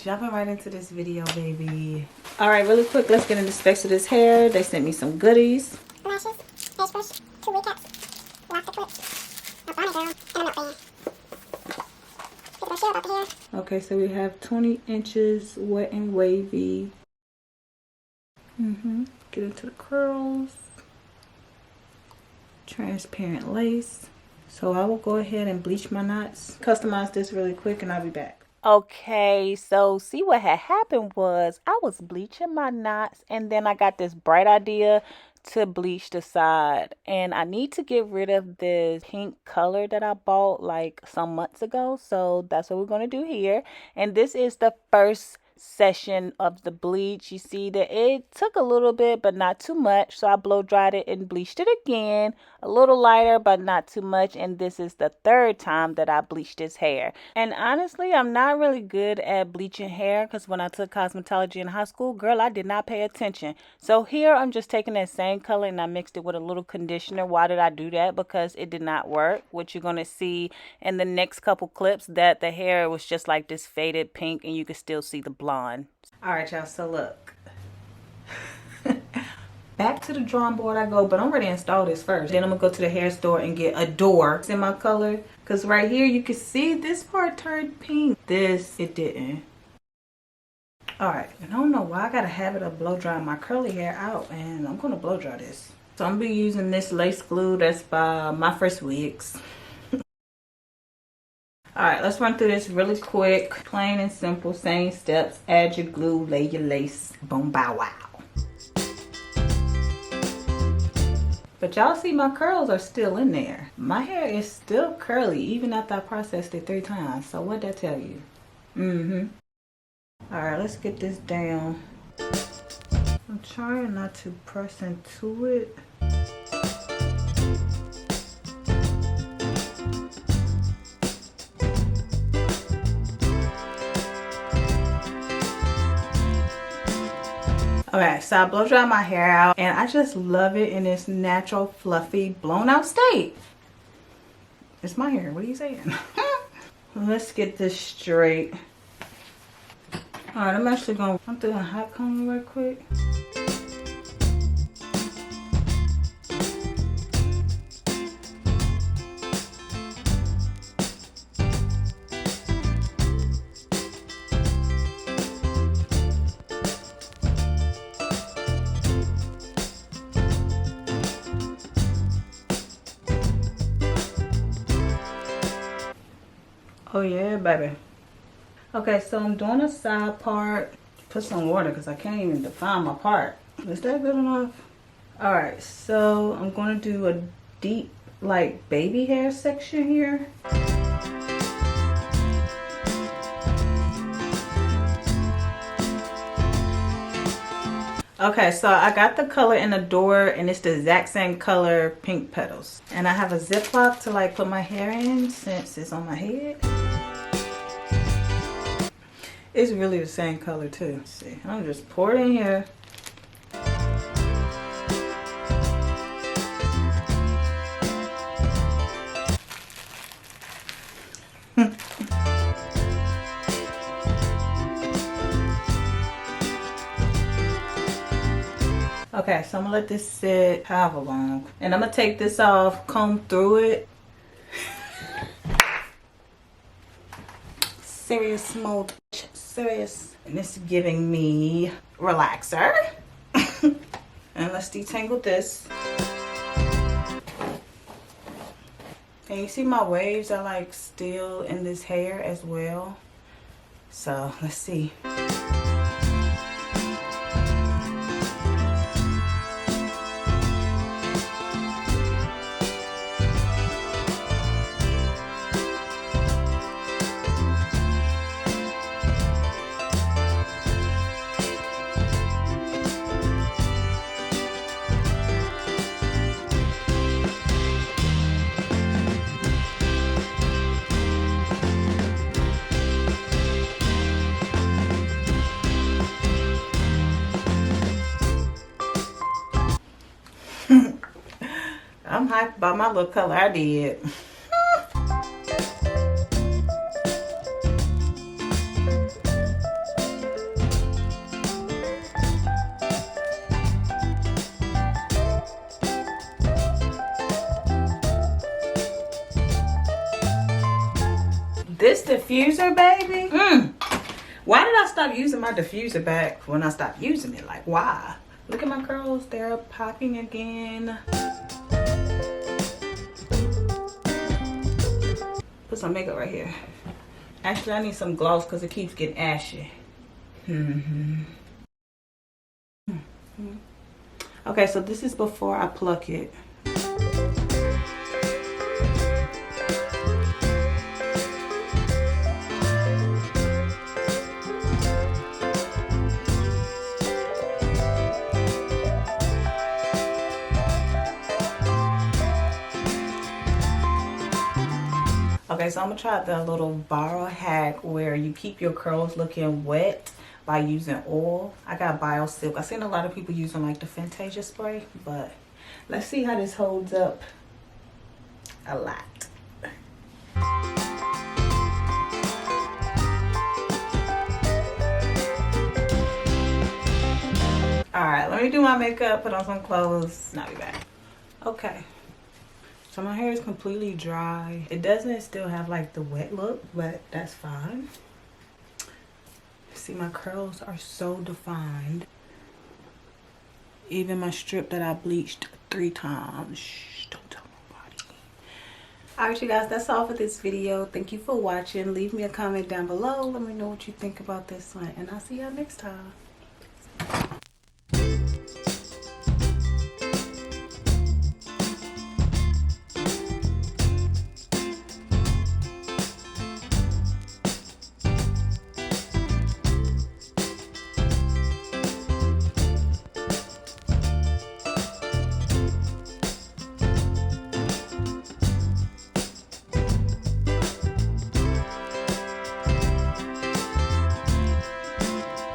jumping right into this video, baby. All right, really quick, let's get into specs of this hair. They sent me some goodies. Lashes, face brush, 2 wig caps, elastic clips, a bonnet girl, and a milk fan. Get the share about the hair. Okay, so we have 20 inches wet and wavy. Get into the curls. Transparent lace. So I will go ahead and bleach my knots. Customize this really quick and I'll be back. Okay, so see what had happened was I was bleaching my knots and then I got this bright idea to bleach the side, and I need to get rid of this pink color that I bought like some months ago. So that's what we're going to do here, and this is the first session of the bleach. You see that it took a little bit but not too much, so I blow dried it and bleached it again, a little lighter but not too much. And this is the third time that I bleached this hair. And honestly, I'm not really good at bleaching hair because when I took cosmetology in high school, girl, I did not pay attention. So here I'm just taking that same color and I mixed it with a little conditioner. Why did I do that? Because it did not work. What you're going to see in the next couple clips, that the hair was just like this faded pink and you could still see the blonde. All right, y'all, so look. Back to the drawing board I go, but I'm ready to install this first. Then I'm gonna go to the hair store and get a door in my color, because right here you can see this part turned pink. This, it didn't. All right, and I don't know why I got a habit of blow drying my curly hair out, and I'm gonna blow dry this. So I'm gonna be using this lace glue that's by My First Wigs. All right, let's run through this really quick. Plain and simple, same steps. Add your glue, lay your lace, boom, bow, wow. But y'all see my curls are still in there. My hair is still curly even after I processed it 3 times. So what'd that tell you? All right, let's get this down. I'm trying not to press into it. Okay, so I blow dry my hair out and I just love it in its natural, fluffy, blown out state. It's my hair, what are you saying? Let's get this straight. All right, I'm actually going to do a hot comb real quick. Oh yeah, baby. Okay, so I'm doing a side part. Put some water because I can't even define my part. Is that good enough? All right, so I'm going to do a deep, like, baby hair section here. Okay, so I got the color in the door and it's the exact same color, pink petals. And I have a Ziploc to like put my hair in since it's on my head. It's really the same color too. Let's see, I'm just pour it in here. Okay, so I'm gonna let this sit however long. And I'm gonna take this off, comb through it. Serious mode, serious. And this is giving me relaxer. And let's detangle this. And you see my waves are like still in this hair as well. So let's see. I'm hyped about my little color I did. This diffuser, baby. Why did I stop using my diffuser back when I stopped using it? Like, why? Look at my curls. They're popping again. Put some makeup right here. Actually, I need some gloss because it keeps getting ashy. Okay, so this is before I pluck it. Okay, so I'm gonna try the little borrow hack where you keep your curls looking wet by using oil. I got Bio Silk. I've seen a lot of people using like the Fantasia spray, but let's see how this holds up a lot. Alright, let me do my makeup, put on some clothes, and I'll be back. Okay. So my hair is completely dry. It doesn't still have like the wet look, but that's fine. See, my curls are so defined. Even my strip that I bleached 3 times. Shh, don't tell nobody. Alright, you guys, that's all for this video. Thank you for watching. Leave me a comment down below. Let me know what you think about this one. And I'll see y'all next time.